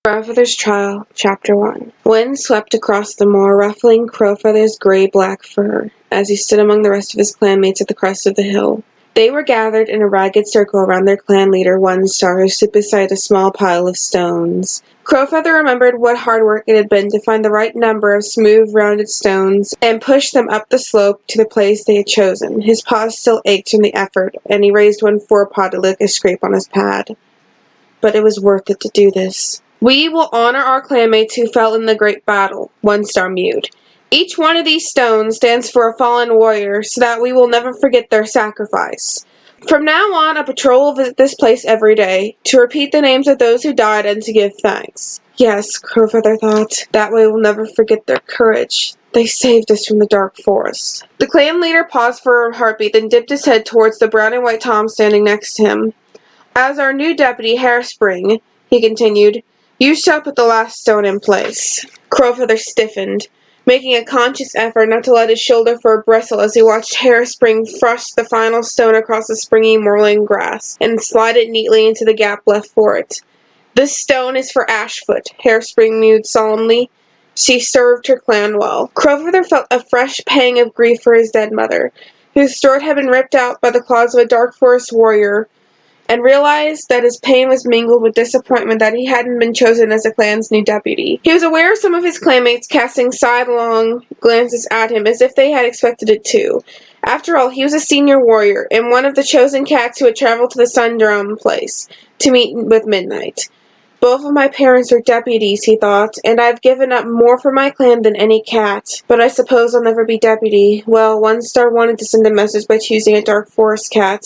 Crowfeather's Trial, Chapter 1. Wind swept across the moor, ruffling Crowfeather's gray-black fur, as he stood among the rest of his clanmates at the crest of the hill. They were gathered in a ragged circle around their clan leader, One Star, who stood beside a small pile of stones. Crowfeather remembered what hard work it had been to find the right number of smooth, rounded stones and push them up the slope to the place they had chosen. His paws still ached from the effort, and he raised one forepaw to lick a scrape on his pad. But it was worth it to do this. "We will honor our clanmates who fell in the great battle," One Star mewed. "Each one of these stones stands for a fallen warrior, so that we will never forget their sacrifice. From now on, a patrol will visit this place every day, to repeat the names of those who died and to give thanks." Yes, Crowfeather thought, that way we'll never forget their courage. They saved us from the dark forest. The clan leader paused for a heartbeat, then dipped his head towards the brown and white Tom standing next to him. "As our new deputy, Hairspring," he continued, "you shall put the last stone in place." Crowfeather stiffened, making a conscious effort not to let his shoulder fur bristle as he watched Hairspring thrust the final stone across the springy moorland grass and slide it neatly into the gap left for it. "This stone is for Ashfoot," Hairspring mewed solemnly. "She served her clan well." Crowfeather felt a fresh pang of grief for his dead mother, whose throat had been ripped out by the claws of a dark forest warrior, and realized that his pain was mingled with disappointment that he hadn't been chosen as the clan's new deputy. He was aware of some of his clanmates casting sidelong glances at him as if they had expected it too. After all, he was a senior warrior, and one of the chosen cats who had traveled to the Sundrum place to meet with Midnight. "Both of my parents are deputies," he thought, "and I've given up more for my clan than any cat. But I suppose I'll never be deputy." Well, One Star wanted to send a message by choosing a dark forest cat.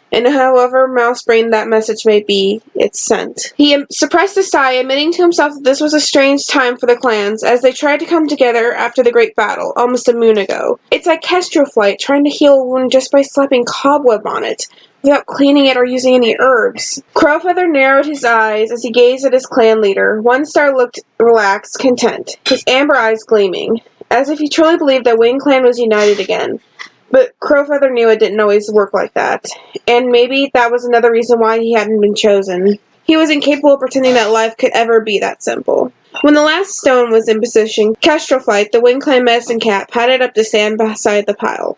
And however mouse-brained that message may be, it's sent. He suppressed a sigh, admitting to himself that this was a strange time for the clans, as they tried to come together after the great battle, almost a moon ago. It's like kestrel flight, trying to heal a wound just by slapping cobweb on it, without cleaning it or using any herbs. Crowfeather narrowed his eyes as he gazed at his clan leader. One Star looked relaxed, content, his amber eyes gleaming, as if he truly believed that Wing Clan was united again. But Crowfeather knew it didn't always work like that, and maybe that was another reason why he hadn't been chosen. He was incapable of pretending that life could ever be that simple. When the last stone was in position, Kestrelflight, the Wind Clan medicine cat, padded up to stand beside the pile,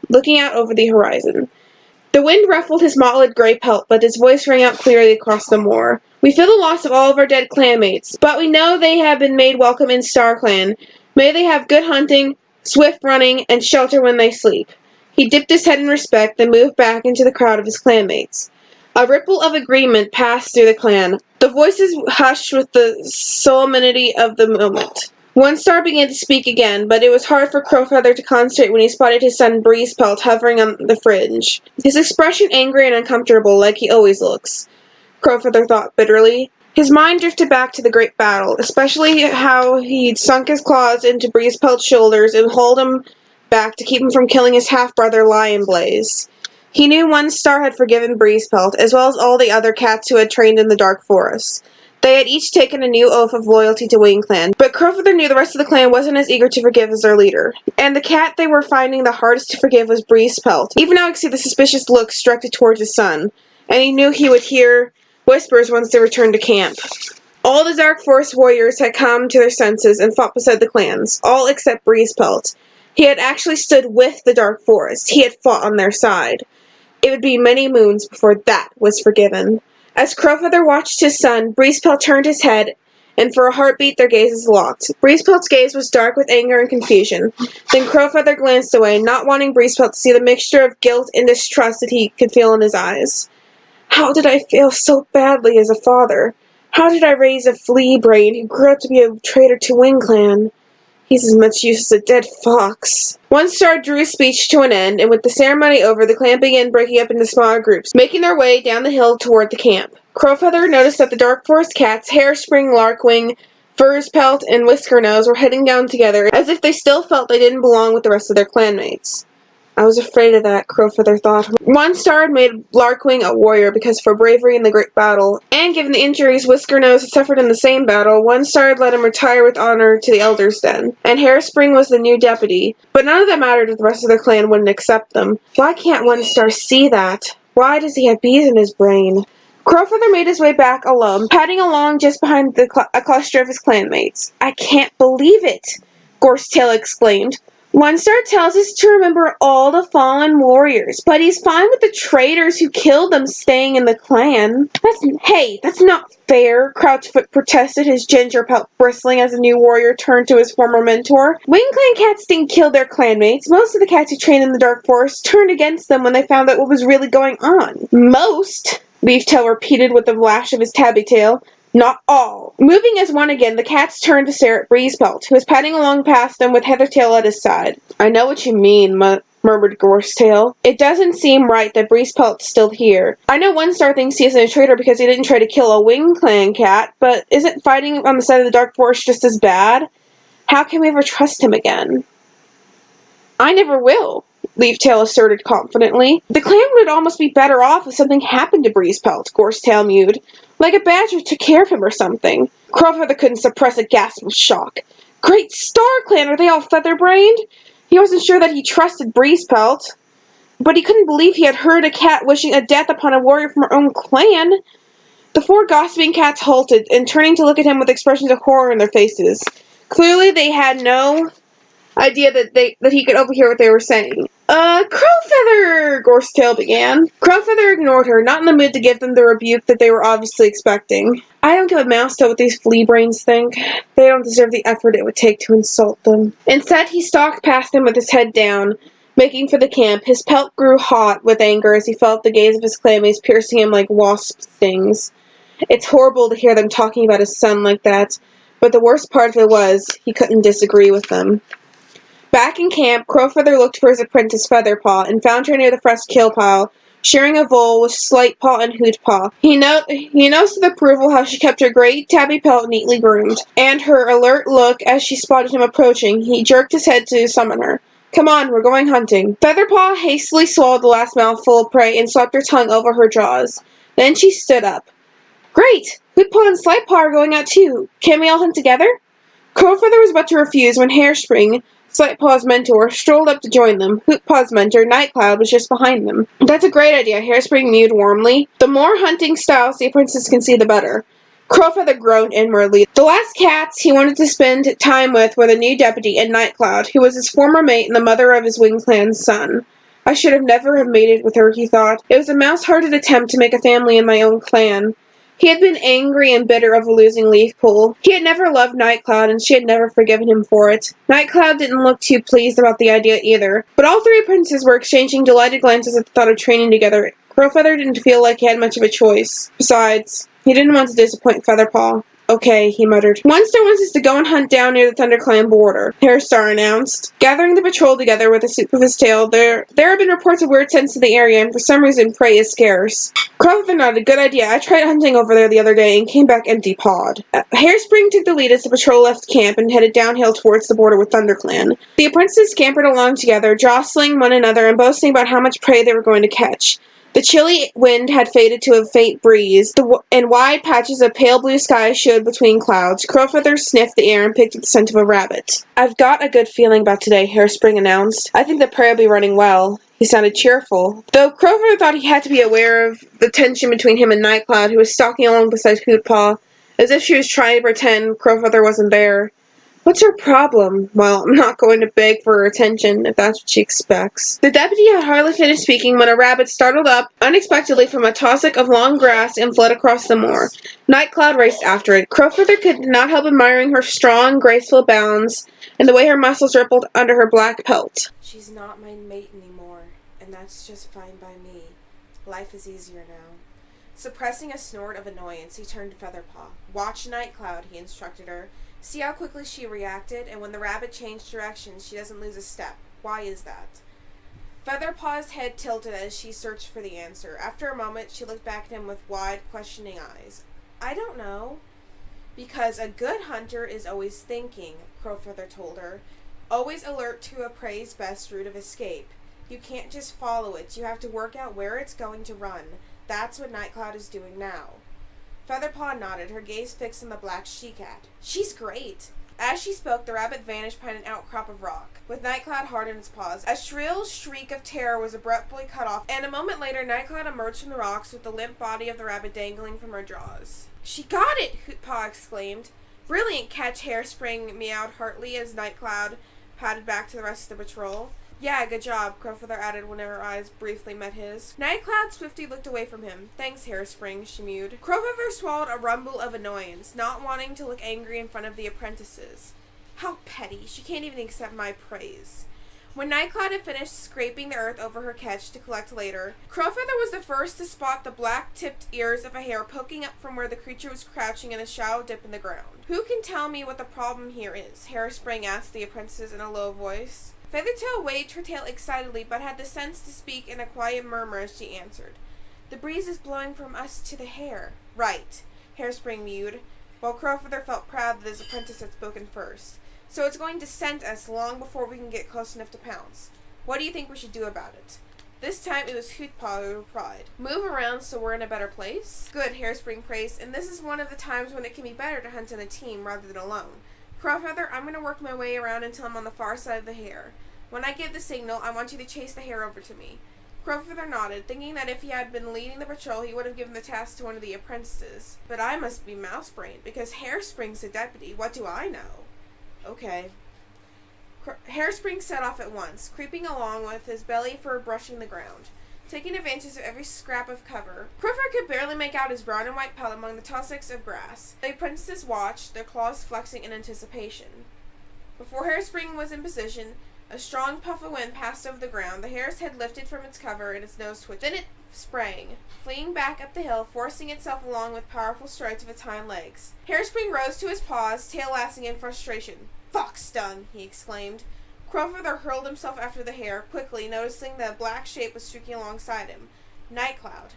looking out over the horizon. The wind ruffled his mottled gray pelt, but his voice rang out clearly across the moor. "We feel the loss of all of our dead clanmates, but we know they have been made welcome in Star Clan. May they have good hunting, swift running, and shelter when they sleep." He dipped his head in respect, then moved back into the crowd of his clanmates. A ripple of agreement passed through the clan. The voices hushed with the solemnity of the moment. One Star began to speak again, but it was hard for Crowfeather to concentrate when he spotted his son Breezepelt hovering on the fringe, his expression angry and uncomfortable, like he always looks, Crowfeather thought bitterly. His mind drifted back to the great battle, especially how he'd sunk his claws into Breezepelt's shoulders and hauled him back to keep him from killing his half-brother Lion Blaze. He knew One Star had forgiven Breezepelt, as well as all the other cats who had trained in the Dark Forest. They had each taken a new oath of loyalty to Wing Clan, but Crowfeather knew the rest of the clan wasn't as eager to forgive as their leader. And the cat they were finding the hardest to forgive was Breezepelt. Even now he could see the suspicious looks directed towards his son, and he knew he would hear whispers once they returned to camp. All the Dark Forest warriors had come to their senses and fought beside the clans, all except Breezepelt. He had actually stood with the Dark Forest. He had fought on their side. It would be many moons before that was forgiven. As Crowfeather watched his son, Breezepelt turned his head, and for a heartbeat their gazes locked. Breezepelt's gaze was dark with anger and confusion. Then Crowfeather glanced away, not wanting Breezepelt to see the mixture of guilt and distrust that he could feel in his eyes. How did I fail so badly as a father? How did I raise a flea brain who grew up to be a traitor to Wing Clan? He's as much use as a dead fox. One Star drew his speech to an end, and with the ceremony over, the clan began breaking up into smaller groups, making their way down the hill toward the camp. Crowfeather noticed that the Dark Forest cats, Hairspring, Larkwing, Furzpelt, and Whiskernose were heading down together, as if they still felt they didn't belong with the rest of their clanmates. I was afraid of that, Crowfeather thought. One Star had made Larkwing a warrior because of her bravery in the great battle, and given the injuries Whiskernose had suffered in the same battle, One Star had let him retire with honor to the Elder's Den, and Hairspring was the new deputy. But none of that mattered if the rest of their clan wouldn't accept them. Why can't One Star see that? Why does he have bees in his brain? Crowfeather made his way back alone, padding along just behind a cluster of his clanmates. "I can't believe it!" Gorsetail exclaimed. "One star tells us to remember all the fallen warriors, but he's fine with the traitors who killed them staying in the clan." That's not fair," Crouchfoot protested, his ginger pelt bristling as the new warrior turned to his former mentor. "Wing Clan cats didn't kill their clanmates. Most of the cats who trained in the Dark Forest turned against them when they found out what was really going on." "Most?" Leaftail repeated with a lash of his tabby tail. "Not all." Moving as one again, the cats turned to stare at Breezepelt, who was padding along past them with Heathertail at his side. "I know what you mean," murmured Gorsetail. "It doesn't seem right that Breezepelt's still here. I know One Star thinks he isn't a traitor because he didn't try to kill a Wing Clan cat, but isn't fighting on the side of the Dark Forest just as bad? How can we ever trust him again?" "I never will," Leaftail asserted confidently. "The clan would almost be better off if something happened to Breezepelt," Gorsetail mewed. "Like a badger took care of him or something." Crowfeather couldn't suppress a gasp of shock. Great Star Clan, are they all feather-brained? He wasn't sure that he trusted Breezepelt, but he couldn't believe he had heard a cat wishing a death upon a warrior from her own clan. The four gossiping cats halted, and turning to look at him with expressions of horror in their faces. Clearly they had no idea that he could overhear what they were saying. Crowfeather!" Gorsetail began. Crowfeather ignored her, not in the mood to give them the rebuke that they were obviously expecting. "I don't give a mouse to what these flea brains think. They don't deserve the effort it would take to insult them." Instead, he stalked past them with his head down, making for the camp. His pelt grew hot with anger as he felt the gaze of his clanmates piercing him like wasp stings. It's horrible to hear them talking about his son like that, but the worst part of it was, he couldn't disagree with them. Back in camp, Crowfeather looked for his apprentice Featherpaw and found her near the fresh kill pile, sharing a vole with Slightpaw and Hootpaw. He noticed with approval how she kept her great tabby pelt neatly groomed, and her alert look as she spotted him approaching. He jerked his head to summon her. "Come on, we're going hunting." Featherpaw hastily swallowed the last mouthful of prey and swept her tongue over her jaws. Then she stood up. "Great! Hootpaw and Slightpaw are going out too. Can we all hunt together?" Crowfeather was about to refuse when Hairspring, Slightpaw's mentor, strolled up to join them. Hootpaw's mentor, Nightcloud, was just behind them. "That's a great idea," Hairspring mewed warmly. "The more hunting styles the apprentices can see, the better." Crowfeather groaned inwardly. The last cats he wanted to spend time with were the new deputy and Nightcloud, who was his former mate and the mother of his Wing Clan's son. "I should have never have mated with her," he thought. "It was a mouse-hearted attempt to make a family in my own clan." He had been angry and bitter over losing Leafpool. He had never loved Nightcloud, and she had never forgiven him for it. Nightcloud didn't look too pleased about the idea either, but all three apprentices were exchanging delighted glances at the thought of training together. Crowfeather didn't feel like he had much of a choice. Besides, he didn't want to disappoint Featherpaw. "Okay," he muttered. "One Star wants us to go and hunt down near the ThunderClan border," Hairstar announced. Gathering the patrol together with a swoop of his tail, there have been reports of weird scents in the area, and for some reason prey is scarce. Crowfeather nodded. "Good idea. I tried hunting over there the other day and came back empty-pawed." Hairspring took the lead as the patrol left camp and headed downhill towards the border with ThunderClan. The apprentices scampered along together, jostling one another and boasting about how much prey they were going to catch. The chilly wind had faded to a faint breeze, and wide patches of pale blue sky showed between clouds. Crowfeather sniffed the air and picked up the scent of a rabbit. "I've got a good feeling about today," Hairspring announced. "I think the prey will be running well." He sounded cheerful, though Crowfeather thought he had to be aware of the tension between him and Nightcloud, who was stalking along beside Hootpaw, as if she was trying to pretend Crowfeather wasn't there. "What's her problem?" "Well, I'm not going to beg for her attention, if that's what she expects." The deputy had hardly finished speaking when a rabbit startled up unexpectedly from a tussock of long grass and fled across the moor. Nightcloud raced after it. Crowfeather could not help admiring her strong, graceful bounds and the way her muscles rippled under her black pelt. "She's not my mate anymore, and that's just fine by me. Life is easier now." Suppressing a snort of annoyance, he turned to Featherpaw. "Watch Nightcloud," he instructed her. "See how quickly she reacted, and when the rabbit changed direction, she doesn't lose a step. Why is that?" Featherpaw's head tilted as she searched for the answer. After a moment, she looked back at him with wide, questioning eyes. "I don't know." "Because a good hunter is always thinking," Crowfeather told her. "Always alert to a prey's best route of escape. You can't just follow it. You have to work out where it's going to run. That's what Nightcloud is doing now." Featherpaw nodded, her gaze fixed on the black she-cat. "She's great. As she spoke, the rabbit vanished behind an outcrop of rock, with Nightcloud hard in its paws. A shrill shriek of terror was abruptly cut off, and a moment later Nightcloud emerged from the rocks with the limp body of the rabbit dangling from her jaws. "She got it!" Hootpaw exclaimed. "Brilliant catch," Hairspring meowed heartily as Nightcloud padded back to the rest of the patrol. "Yeah, good job," Crowfeather added when her eyes briefly met his. Nightcloud swiftly looked away from him. "Thanks, Hairspring," she mewed. Crowfeather swallowed a rumble of annoyance, not wanting to look angry in front of the apprentices. How petty. She can't even accept my praise. When Nightcloud had finished scraping the earth over her catch to collect later, Crowfeather was the first to spot the black-tipped ears of a hare poking up from where the creature was crouching in a shallow dip in the ground. "Who can tell me what the problem here is?" Hairspring asked the apprentices in a low voice. Feathertail waved her tail excitedly, but had the sense to speak in a quiet murmur as she answered. "The breeze is blowing from us to the hare." "Right," Hairspring mewed, while Crowfeather felt proud that his apprentice had spoken first. "So it's going to scent us long before we can get close enough to pounce. What do you think we should do about it?" This time it was Hootpaw who replied. "Move around so we're in a better place." "Good," Hairspring praised, "and this is one of the times when it can be better to hunt in a team rather than alone. Crowfeather, I'm going to work my way around until I'm on the far side of the hare. When I give the signal, I want you to chase the hare over to me." Crowfeather nodded, thinking that if he had been leading the patrol, he would have given the task to one of the apprentices. "But I must be mouse-brained, because Hairspring's the deputy. What do I know?" "Okay." Hairspring set off at once, creeping along with his belly fur brushing the ground, taking advantage of every scrap of cover. Crowfeather could barely make out his brown and white pelt among the tussocks of grass. The apprentices watched, their claws flexing in anticipation. Before Hairspring was in position, a strong puff of wind passed over the ground. The hare's head lifted from its cover and its nose twitched. Then it sprang, fleeing back up the hill, forcing itself along with powerful strides of its hind legs. Hairspring rose to his paws, tail lasting in frustration. "Fox stung!" he exclaimed. Crowfeather hurled himself after the hare, quickly, noticing that a black shape was streaking alongside him. Nightcloud.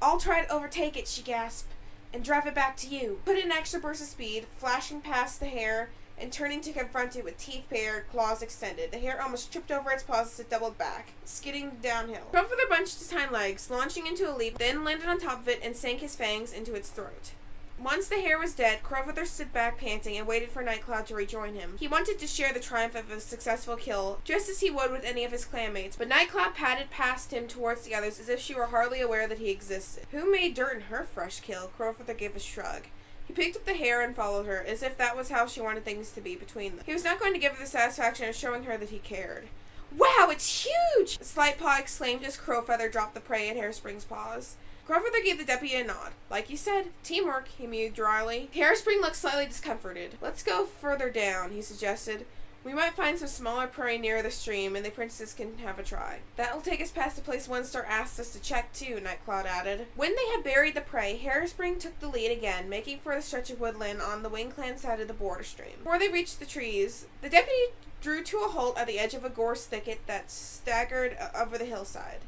"I'll try to overtake it," she gasped, "and drive it back to you." Put in an extra burst of speed, flashing past the hare and turning to confront it with teeth bared, claws extended. The hare almost tripped over its paws as it doubled back, skidding downhill. Crowfeather bunched his hind legs, launching into a leap, then landed on top of it and sank his fangs into its throat. Once the hare was dead, Crowfeather stood back panting and waited for Nightcloud to rejoin him. He wanted to share the triumph of a successful kill, just as he would with any of his clanmates, but Nightcloud padded past him towards the others as if she were hardly aware that he existed. "Who made dirt in her fresh kill?" Crowfeather gave a shrug. He picked up the hare and followed her, as if that was how she wanted things to be between them. He was not going to give her the satisfaction of showing her that he cared. "Wow, it's huge!" Slightpaw exclaimed as Crowfeather dropped the prey in Hairspring's paws. Crowfeather gave the deputy a nod. "Like you said, teamwork," he mewed dryly. Hairspring looked slightly discomforted. "Let's go further down," he suggested. "We might find some smaller prey near the stream, and the princess can have a try." "That'll take us past the place One Star asked us to check, too," Nightcloud added. When they had buried the prey, Hairspring took the lead again, making for the stretch of woodland on the Wing-Clan side of the border stream. Before they reached the trees, the deputy drew to a halt at the edge of a gorse thicket that staggered over the hillside.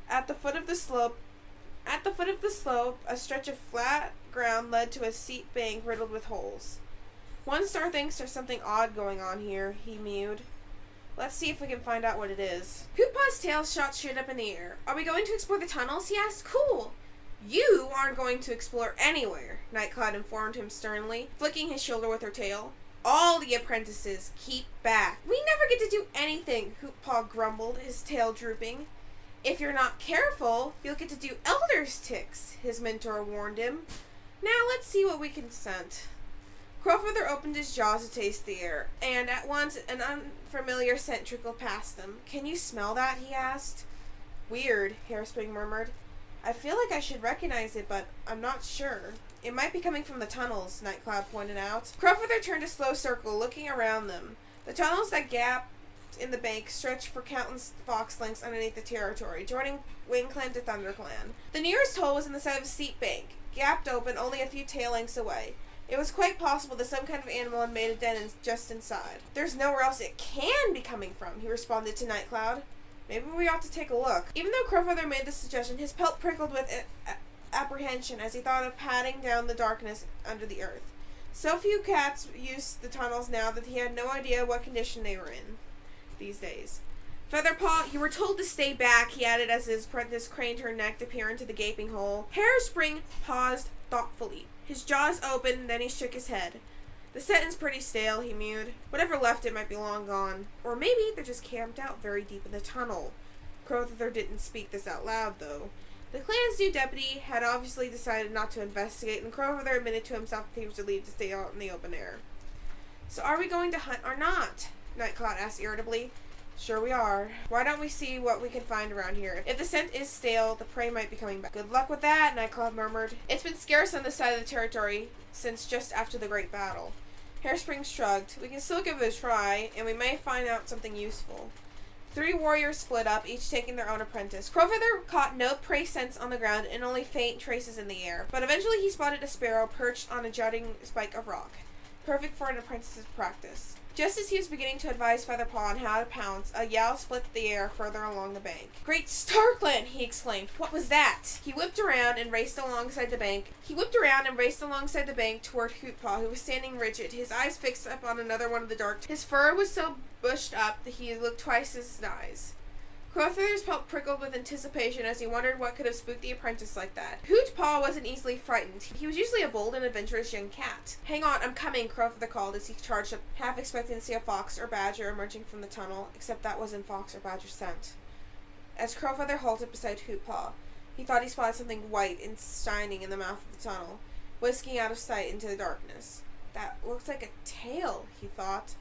At the foot of the slope, a stretch of flat ground led to a steep bank riddled with holes. "One Star thinks there's something odd going on here," he mewed. "Let's see if we can find out what it is." Hootpaw's tail shot straight up in the air. "Are we going to explore the tunnels?" he asked. "Cool!" "You aren't going to explore anywhere," Nightcloud informed him sternly, flicking his shoulder with her tail. "All the apprentices keep back." "We never get to do anything," Hootpaw grumbled, his tail drooping. "If you're not careful, you'll get to do Elder's ticks," his mentor warned him. "Now let's see what we can scent." Crowfeather opened his jaws to taste the air, and at once an unfamiliar scent trickled past them. "Can you smell that?" he asked. "Weird," Hairspring murmured. "I feel like I should recognize it, but I'm not sure." "It might be coming from the tunnels," Nightcloud pointed out. Crowfeather turned a slow circle, looking around them. The tunnels that gapped in the bank stretched for countless fox lengths underneath the territory, joining Wing-Clan to Thunder-Clan. The nearest hole was in the side of a steep bank, gapped open only a few tail lengths away. It was quite possible that some kind of animal had made a den just inside. "There's nowhere else it can be coming from," he responded to Nightcloud. "Maybe we ought to take a look." Even though Crowfeather made this suggestion, his pelt prickled with apprehension as he thought of padding down the darkness under the earth. So few cats used the tunnels now that he had no idea what condition they were in these days. "Featherpaw, you were told to stay back," he added as his apprentice craned her neck to peer into the gaping hole. Hairspring paused thoughtfully. His jaws opened, then he shook his head. The scent is pretty stale, he mewed. Whatever left it might be long gone. Or maybe they're just camped out very deep in the tunnel. Crowfeather didn't speak this out loud, though. The clan's new deputy had obviously decided not to investigate, and Crowfeather admitted to himself that he was relieved to stay out in the open air. So are we going to hunt or not? Nightcloud asked irritably. Sure we are. Why don't we see what we can find around here? If the scent is stale, the prey might be coming back. Good luck with that, Nightcloud murmured. It's been scarce on this side of the territory since just after the Great Battle. Hairspring shrugged. We can still give it a try, and we may find out something useful. 3 warriors split up, each taking their own apprentice. Crowfeather caught no prey scents on the ground and only faint traces in the air, but eventually he spotted a sparrow perched on a jutting spike of rock. Perfect for an apprentice's practice. Just as he was beginning to advise Featherpaw on how to pounce, a yowl split the air further along the bank. Great Starkland! He exclaimed. What was that? He whipped around and raced alongside the bank toward Hootpaw, who was standing rigid, his eyes fixed up on another one of the dark. His fur was so bushed up that he looked twice his size. Crowfeather's pelt prickled with anticipation as he wondered what could have spooked the apprentice like that. Hootpaw wasn't easily frightened. He was usually a bold and adventurous young cat. Hang on, I'm coming, Crowfeather called as he charged up, half expecting to see a fox or badger emerging from the tunnel, except that wasn't fox or badger scent. As Crowfeather halted beside Hootpaw, he thought he spotted something white and shining in the mouth of the tunnel, whisking out of sight into the darkness. That looks like a tail, he thought.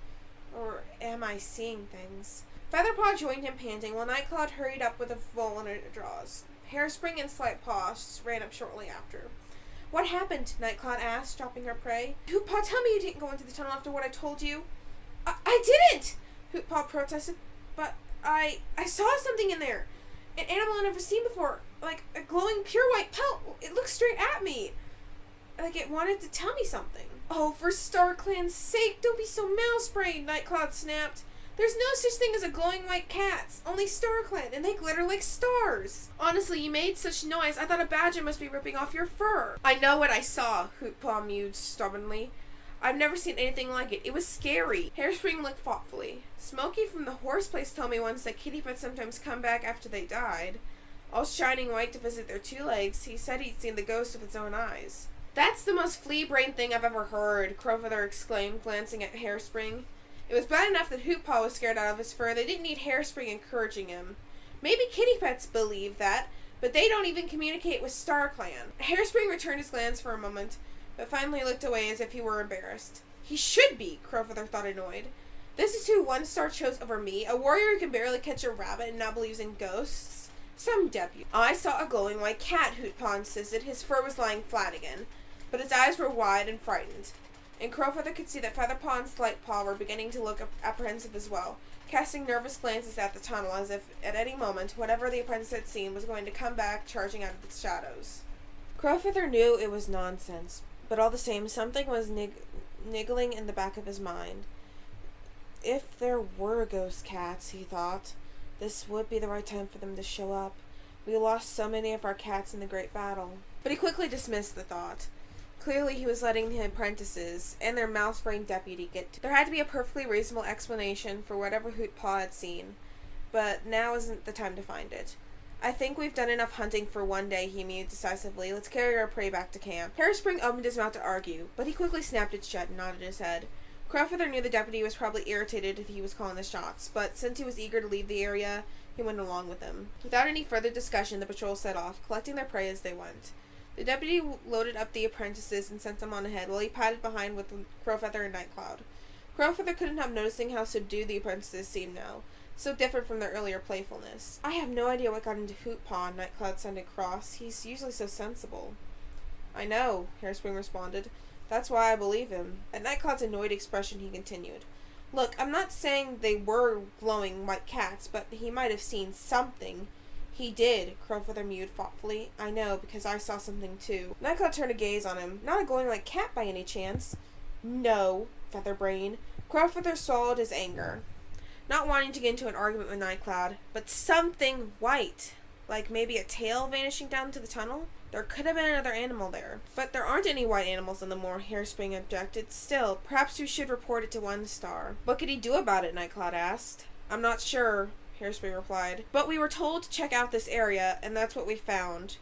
Or am I seeing things? Featherpaw joined him panting, while Nightcloud hurried up with a roll in her jaws. Hairspring and Slightpaw ran up shortly after. What happened? Nightcloud asked, dropping her prey. Hootpaw, tell me you didn't go into the tunnel after what I told you. I didn't! Hootpaw protested. But I saw something in there. An animal I've never seen before. Like a glowing pure white pelt. It looked straight at me. Like it wanted to tell me something. Oh, for StarClan's sake, don't be so mouse-brained, Nightcloud snapped. There's no such thing as a glowing white cat, only StarClan, and they glitter like stars. Honestly, you made such noise, I thought a badger must be ripping off your fur. I know what I saw, Hootpaw mewed stubbornly. I've never seen anything like it. It was scary. Hairspring looked thoughtfully. Smokey from the horse place told me once that kitty pets sometimes come back after they died. All shining white to visit their 2 legs, he said he'd seen the ghost with his own eyes. That's the most flea-brained thing I've ever heard, Crowfeather exclaimed, glancing at Hairspring. It was bad enough that Hootpaw was scared out of his fur. They didn't need Hairspring encouraging him. Maybe kitty pets believe that, but they don't even communicate with StarClan. Hairspring returned his glance for a moment, but finally looked away as if he were embarrassed. He should be, Crowfeather thought, annoyed. This is who 1 star chose over me, a warrior who can barely catch a rabbit and now believes in ghosts? Some deputy. I saw a glowing white cat, Hootpaw insisted. His fur was lying flat again, but his eyes were wide and frightened. And Crowfeather could see that Featherpaw and Slightpaw were beginning to look apprehensive as well, casting nervous glances at the tunnel as if, at any moment, whatever the apprentice had seen was going to come back charging out of the shadows. Crowfeather knew it was nonsense, but all the same, something was niggling in the back of his mind. If there were ghost cats, he thought, this would be the right time for them to show up. We lost so many of our cats in the Great Battle. But he quickly dismissed the thought. Clearly he was letting the apprentices and their mouse-brained deputy get to. There had to be a perfectly reasonable explanation for whatever Hootpaw had seen, but now isn't the time to find it. I think we've done enough hunting for one day, he mewed decisively. Let's carry our prey back to camp. Hairspring opened his mouth to argue, but he quickly snapped it shut and nodded his head. Crowfeather knew the deputy was probably irritated that he was calling the shots, but since he was eager to leave the area, he went along with him. Without any further discussion, the patrol set off, collecting their prey as they went. The deputy loaded up the apprentices and sent them on ahead, while he padded behind with Crowfeather and Nightcloud. Crowfeather couldn't help noticing how subdued the apprentices seemed now, so different from their earlier playfulness. I have no idea what got into Hootpaw, Nightcloud sounded cross. He's usually so sensible. I know, Hairspring responded. That's why I believe him. At Nightcloud's annoyed expression, he continued. Look, I'm not saying they were glowing white cats, but he might have seen something. He did, Crowfeather mewed thoughtfully. I know, because I saw something too. Nightcloud turned a gaze on him. Not a glowing white cat by any chance. No, Featherbrain. Crowfeather swallowed his anger, not wanting to get into an argument with Nightcloud, but something white. Like maybe a tail vanishing down to the tunnel? There could have been another animal there. But there aren't any white animals in the moor, Hairspring objected. Still, perhaps you should report it to 1 star. What could he do about it? Nightcloud asked. I'm not sure, Hairspring replied. But we were told to check out this area, and that's what we found.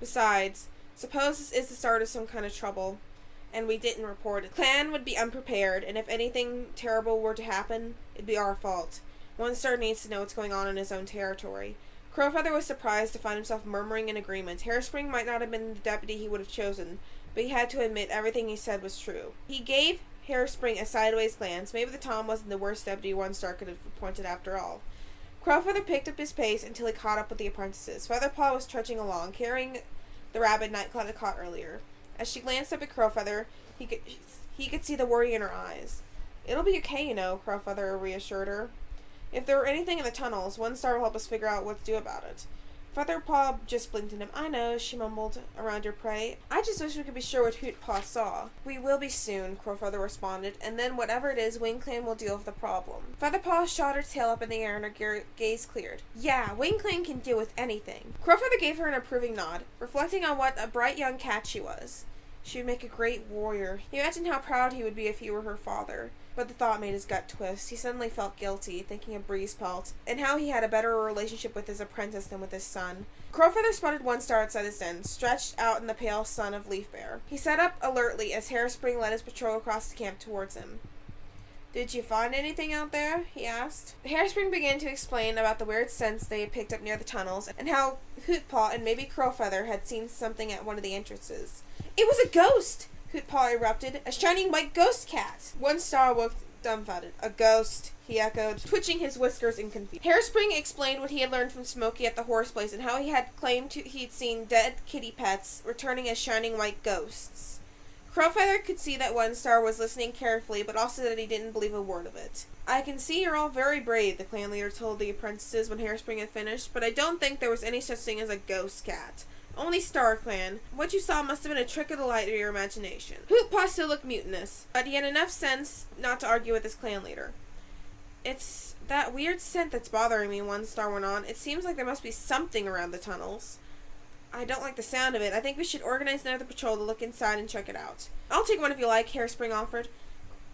Besides, suppose this is the start of some kind of trouble. and we didn't report it. The clan would be unprepared, and if anything terrible were to happen, it'd be our fault. One Star needs to know what's going on in his own territory. Crowfeather was surprised to find himself murmuring in agreement. Hairspring might not have been the deputy he would have chosen, but he had to admit everything he said was true. He gave Hairspring a sideways glance. Maybe the Tom wasn't the worst deputy One Star could have appointed after all. Crowfeather picked up his pace until he caught up with the apprentices. Featherpaw was trudging along, carrying the rabbit Nightcloud had caught earlier. As she glanced up at Crowfeather, he could see the worry in her eyes. "It'll be okay, you know," Crowfeather reassured her. "If there were anything in the tunnels, One Star will help us figure out what to do about it." Featherpaw just blinked at him. "I know," she mumbled around her prey. "I just wish we could be sure what Hootpaw saw." "We will be soon," Crowfeather responded, "and then whatever it is, Wing Clan will deal with the problem." Featherpaw shot her tail up in the air and her gaze cleared. "Yeah, Wing Clan can deal with anything." Crowfeather gave her an approving nod, reflecting on what a bright young cat she was. She would make a great warrior. He imagined how proud he would be if he were her father. But the thought made his gut twist. He suddenly felt guilty, thinking of Breezepelt, and how he had a better relationship with his apprentice than with his son. Crowfeather spotted One Star outside his den, stretched out in the pale sun of Leafbear. He sat up alertly as Hairspring led his patrol across the camp towards him. "Did you find anything out there?" he asked. Hairspring began to explain about the weird scents they had picked up near the tunnels, and how Hootpaw and maybe Crowfeather had seen something at one of the entrances. "It was a ghost!" Hootpaw erupted. "A shining white ghost cat!" One Star looked dumbfounded. "A ghost," he echoed, twitching his whiskers in confusion. Hairspring explained what he had learned from Smokey at the horse place and how he had claimed he'd seen dead kitty pets returning as shining white ghosts. Crowfeather could see that One Star was listening carefully, but also that he didn't believe a word of it. "I can see you're all very brave," the clan leader told the apprentices when Hairspring had finished, "but I don't think there was any such thing as a ghost cat. Only Star Clan. What you saw must have been a trick of the light or your imagination." Hootpaw still looked mutinous, but he had enough sense not to argue with his clan leader. "It's that weird scent that's bothering me," One Star went on. "It seems like there must be something around the tunnels. I don't like the sound of it. I think we should organize another patrol to look inside and check it out." "I'll take one if you like," Hairspring offered.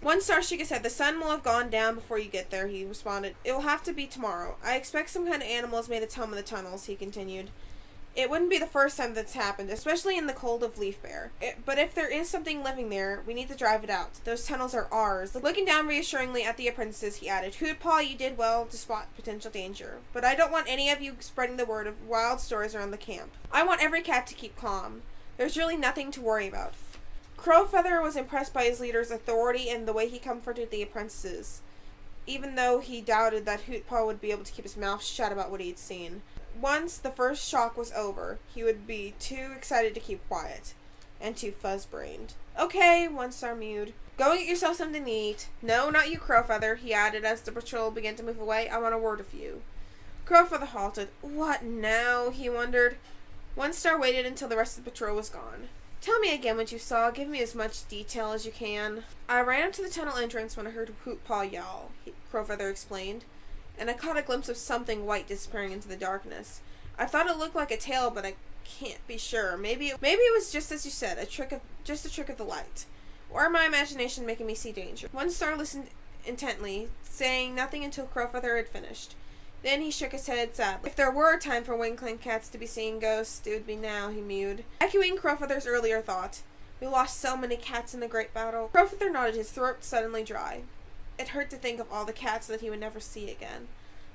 One Star shook his head. "The sun will have gone down before you get there," he responded. "It will have to be tomorrow. I expect some kind of animal has made its home in the tunnels," he continued. "It wouldn't be the first time that's happened, especially in the cold of Leafbear. But if there is something living there, we need to drive it out. Those tunnels are ours." Looking down reassuringly at the apprentices, he added, "Hootpaw, you did well to spot potential danger. But I don't want any of you spreading the word of wild stories around the camp. I want every cat to keep calm. There's really nothing to worry about." Crowfeather was impressed by his leader's authority and the way he comforted the apprentices, even though he doubted that Hootpaw would be able to keep his mouth shut about what he'd seen. Once the first shock was over, he would be too excited to keep quiet, and too fuzz-brained. "Okay," One Star mewed. "Go and get yourself something to eat. No, not you, Crowfeather," he added as the patrol began to move away. "I want a word with you." Crowfeather halted. "What now?" he wondered. One Star waited until the rest of the patrol was gone. "Tell me again what you saw. Give me as much detail as you can." "I ran up to the tunnel entrance when I heard Hootpaw yowl," Crowfeather explained, "and I caught a glimpse of something white disappearing into the darkness. I thought it looked like a tail, but I can't be sure. Maybe it was just as you said, a trick of the light. Or my imagination making me see danger." One Star listened intently, saying nothing until Crowfeather had finished. Then he shook his head sadly. "If there were a time for Wing Clan cats to be seeing ghosts, it would be now," he mewed. Echoing Crowfeather's earlier thought, "We lost so many cats in the great battle." Crowfeather nodded, his throat suddenly dry. It hurt to think of all the cats that he would never see again.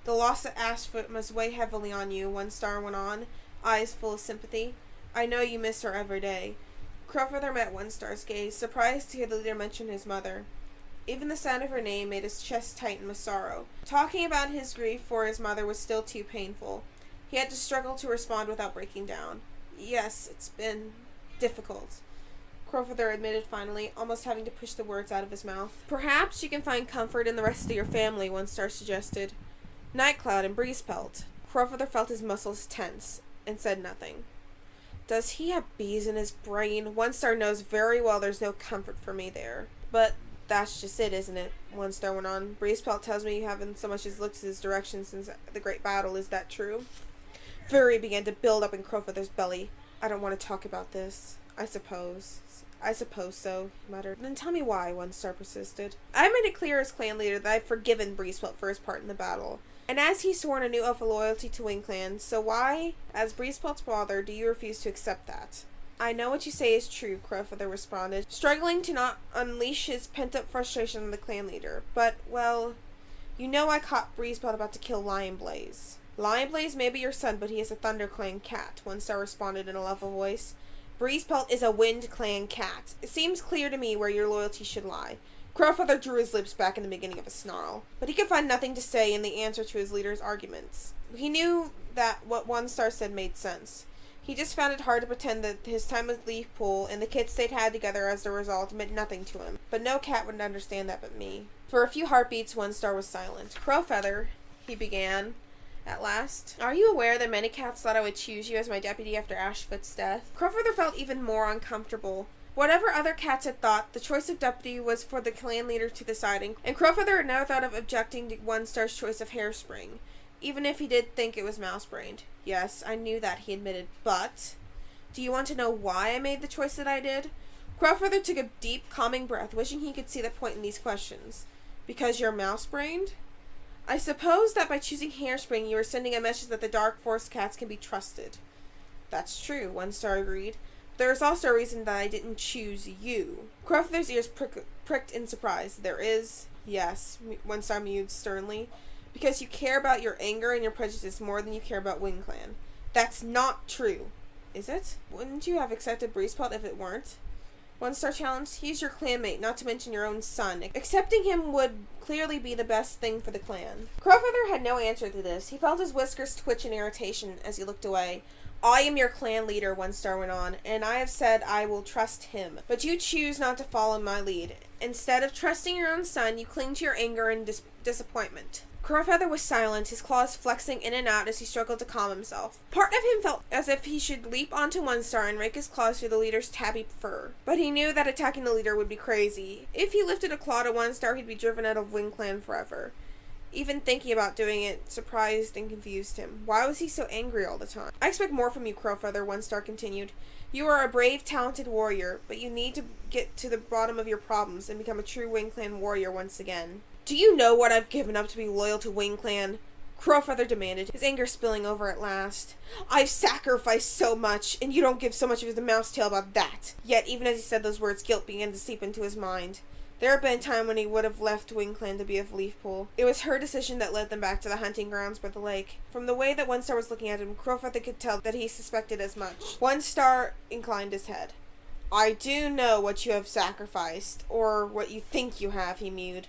"The loss of Ashfoot must weigh heavily on you," One Star went on, eyes full of sympathy. "I know you miss her every day." Crowfeather met One Star's gaze, surprised to hear the leader mention his mother. Even the sound of her name made his chest tighten with sorrow. Talking about his grief for his mother was still too painful. He had to struggle to respond without breaking down. "Yes, it's been difficult," Crowfeather admitted finally, almost having to push the words out of his mouth. "Perhaps you can find comfort in the rest of your family," One Star suggested. "Nightcloud and Breezepelt." Crowfeather felt his muscles tense, and said nothing. Does he have bees in his brain? One Star knows very well there's no comfort for me there. "But that's just it, isn't it?" One Star went on. "Breezepelt tells me you haven't so much as looked his direction since the great battle. Is that true?" Fury began to build up in Crowfeather's belly. "I don't want to talk about this. I suppose so," he muttered. "Then tell me why," One Star persisted. "I made it clear as clan leader that I've forgiven Breezepelt for his part in the battle. And as he's sworn a new oath of loyalty to Wing Clan, so why, as Breezepelt's father, do you refuse to accept that?" I know what you say is true, Crowfeather responded, struggling to not unleash his pent-up frustration on the clan leader. But, well, you know I caught Breezebot about to kill Lion Blaze. Lion Blaze may be your son, but he is a Thunder Clan cat, One Star responded in a level voice. Breezepelt is a Wind Clan cat. It seems clear to me where your loyalty should lie. Crowfeather drew his lips back in the beginning of a snarl, but he could find nothing to say in the answer to his leader's arguments. He knew that what One Star said made sense. He just found it hard to pretend that his time with Leafpool and the kids they'd had together as a result meant nothing to him. But no cat would understand that but me. For a few heartbeats, One Star was silent. Crowfeather, he began, at last. Are you aware that many cats thought I would choose you as my deputy after Ashfoot's death? Crowfeather felt even more uncomfortable. Whatever other cats had thought, the choice of deputy was for the clan leader to decide, and Crowfeather had never thought of objecting to One Star's choice of Hairspring, even if he did think it was mouse-brained. Yes, I knew that, he admitted, but... Do you want to know why I made the choice that I did? Crowfeather took a deep, calming breath, wishing he could see the point in these questions. Because you're mouse-brained? I suppose that by choosing Hairspring, you are sending a message that the Dark Forest cats can be trusted. That's true, One Star agreed. There is also a reason that I didn't choose you. Crowfeather's ears pricked in surprise. There is? Yes, One Star mewed sternly. Because you care about your anger and your prejudice more than you care about Wind Clan. That's not true. Is it? Wouldn't you have accepted Breezepelt if it weren't? One Star challenged. He's your clanmate, not to mention your own son. Accepting him would clearly be the best thing for the clan. Crowfeather had no answer to this. He felt his whiskers twitch in irritation as he looked away. I am your clan leader, One Star went on, and I have said I will trust him. But you choose not to follow my lead. Instead of trusting your own son, you cling to your anger and disappointment. Crowfeather was silent, his claws flexing in and out as he struggled to calm himself. Part of him felt as if he should leap onto One Star and rake his claws through the leader's tabby fur. But he knew that attacking the leader would be crazy. If he lifted a claw to One Star, he'd be driven out of Wind Clan forever. Even thinking about doing it surprised and confused him. Why was he so angry all the time? I expect more from you, Crowfeather, One Star continued. You are a brave, talented warrior, but you need to get to the bottom of your problems and become a true Wind Clan warrior once again. Do you know what I've given up to be loyal to Wind Clan? Crowfeather demanded, his anger spilling over at last. I've sacrificed so much, and you don't give so much of a mouse tail about that. Yet, even as he said those words, guilt began to seep into his mind. There had been a time when he would have left Wind Clan to be with Leafpool. It was her decision that led them back to the hunting grounds by the lake. From the way that One Star was looking at him, Crowfeather could tell that he suspected as much. One Star inclined his head. I do know what you have sacrificed, or what you think you have, he mewed.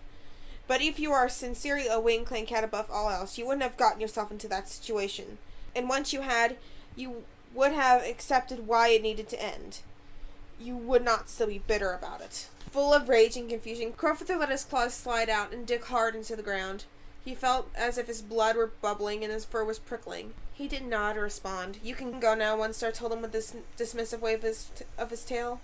But if you are sincerely a Wind Clan cat above all else, you wouldn't have gotten yourself into that situation. And once you had, you would have accepted why it needed to end. You would not still be bitter about it. Full of rage and confusion, Crowfeather let his claws slide out and dig hard into the ground. He felt as if his blood were bubbling and his fur was prickling. He didn't nod or respond. You can go now, One Star told him with this dismissive wave of his tail.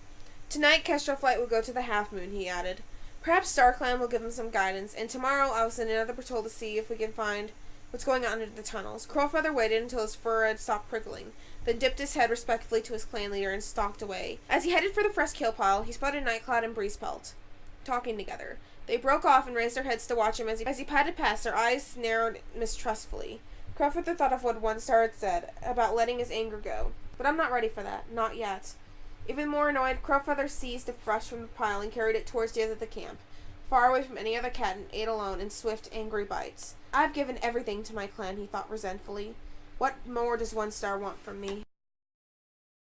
Tonight, Kestrel Flight will go to the Half Moon, he added. Perhaps StarClan will give him some guidance, and tomorrow I will send another patrol to see if we can find what's going on under the tunnels. Crowfeather waited until his fur had stopped prickling, then dipped his head respectfully to his clan leader and stalked away. As he headed for the fresh kill pile, he spotted Nightcloud and Breezepelt talking together. They broke off and raised their heads to watch him as he padded past, their eyes narrowed mistrustfully. Crowfeather thought of what One Star had said about letting his anger go. But I'm not ready for that. Not yet. Even more annoyed, Crowfeather seized the brush from the pile and carried it towards the edge of the camp, far away from any other cat, and ate alone in swift, angry bites. I've given everything to my clan, he thought resentfully. What more does One Star want from me?